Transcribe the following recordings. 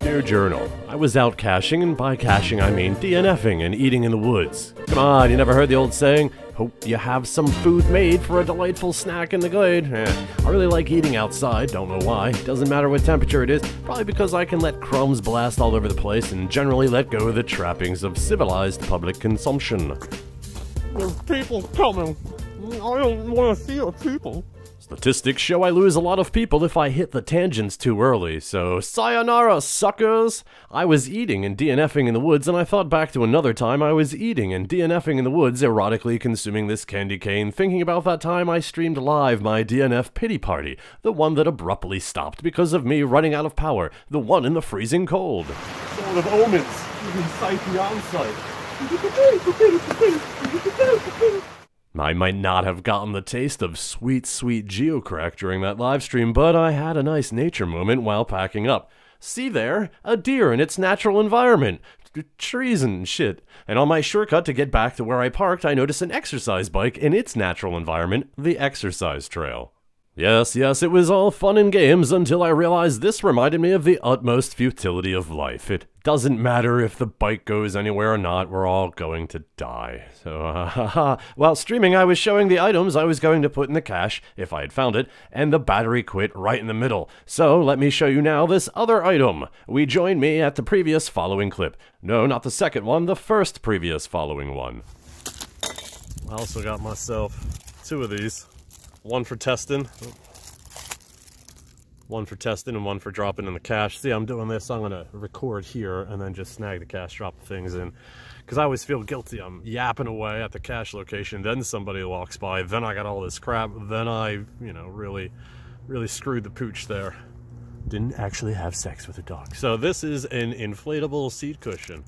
Dear Journal, I was out caching, and by caching I mean DNFing and eating in the woods. Come on, you never heard the old saying, hope you have some food made for a delightful snack in the glade? I really like eating outside, don't know why. Doesn't matter what temperature it is, probably because I can let crumbs blast all over the place and generally let go of the trappings of civilized public consumption. There's people coming. I don't want to see the people. Statistics show I lose a lot of people if I hit the tangents too early, so sayonara, suckers! I was eating and DNFing in the woods, and I thought back to another time I was eating and DNFing in the woods, erotically consuming this candy cane, thinking about that time I streamed live my DNF pity party, the one that abruptly stopped because of me running out of power, the one in the freezing cold. Sort of omens, even sight on sight. I might not have gotten the taste of sweet, sweet geocrack during that live stream, but I had a nice nature moment while packing up. See there? A deer in its natural environment. Trees and shit. And on my shortcut to get back to where I parked, I noticed an exercise bike in its natural environment, the exercise trail. Yes, it was all fun and games until I realized this reminded me of the utmost futility of life. It doesn't matter if the bike goes anywhere or not, we're all going to die. So, while streaming, I was showing the items I was going to put in the cache, if I had found it, and the battery quit right in the middle. So, let me show you now this other item. Join me at the previous following clip. No, not the second one, the first previous following one. I also got myself 2 of these. One for testing and one for dropping in the cache. See, I'm doing this, I'm gonna record here and then just snag the cache, drop the things in. Because I always feel guilty, I'm yapping away at the cache location, then somebody walks by, then I got all this crap, then I, really screwed the pooch there. Didn't actually have sex with a dog. So this is an inflatable seat cushion.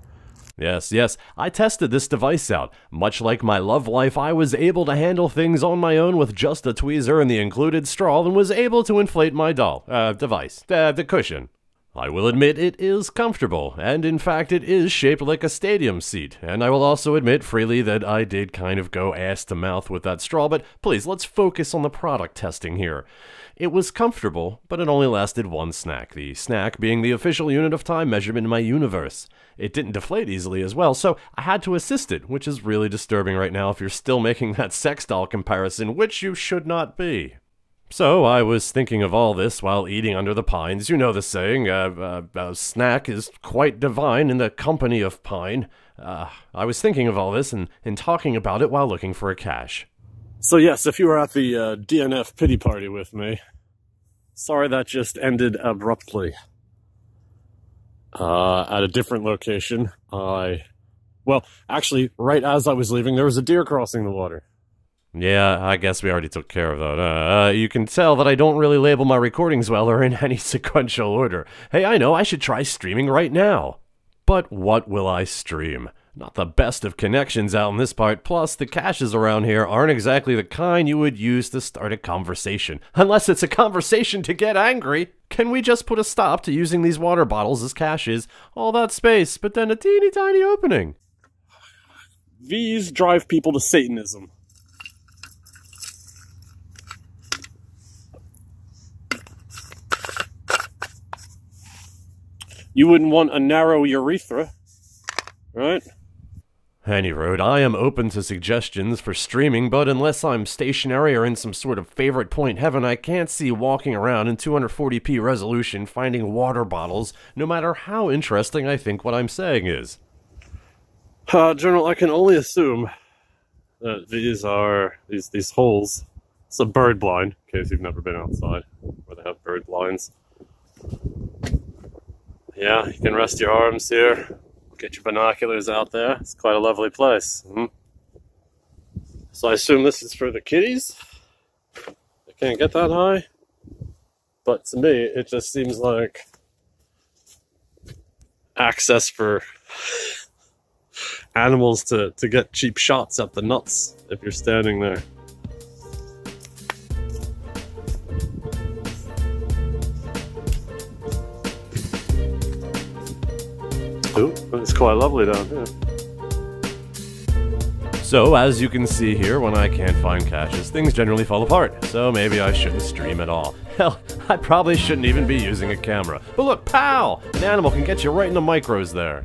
Yes, I tested this device out. Much like my love life, I was able to handle things on my own with just a tweezer and the included straw, and was able to inflate my the cushion. I will admit it is comfortable, and in fact it is shaped like a stadium seat, and I will also admit freely that I did kind of go ass to mouth with that straw, but please, let's focus on the product testing here. It was comfortable, but it only lasted one snack, the snack being the official unit of time measurement in my universe. It didn't deflate easily as well, so I had to assist it, which is really disturbing right now if you're still making that sex doll comparison, which you should not be. So I was thinking of all this while eating under the pines. You know the saying, a snack is quite divine in the company of pine. I was thinking of all this and talking about it while looking for a cache. So yes, if you were at the DNF pity party with me, sorry that just ended abruptly. At a different location, well, actually, right as I was leaving, there was a deer crossing the water. Yeah, I guess we already took care of that. You can tell that I don't really label my recordings well or in any sequential order. Hey, I know, I should try streaming right now. But what will I stream? Not the best of connections out in this part, plus the caches around here aren't exactly the kind you would use to start a conversation. Unless it's a conversation to get angry. Can we just put a stop to using these water bottles as caches? All that space, but then a teeny tiny opening. These drive people to Satanism. You wouldn't want a narrow urethra, right? Any road, I am open to suggestions for streaming, but unless I'm stationary or in some sort of favorite point heaven, I can't see walking around in 240p resolution finding water bottles, no matter how interesting I think what I'm saying is. General, I can only assume that these are, these holes, it's a bird blind, in case you've never been outside, where they have bird blinds. Yeah, you can rest your arms here. Get your binoculars out there. It's quite a lovely place. So I assume this is for the kitties. They can't get that high. But to me, it just seems like access for animals to get cheap shots at the nuts if you're standing there. Ooh, it's quite lovely down here. So, as you can see here, when I can't find caches, things generally fall apart, so maybe I shouldn't stream at all. Hell, I probably shouldn't even be using a camera. But look, pow! An animal can get you right in the micros there.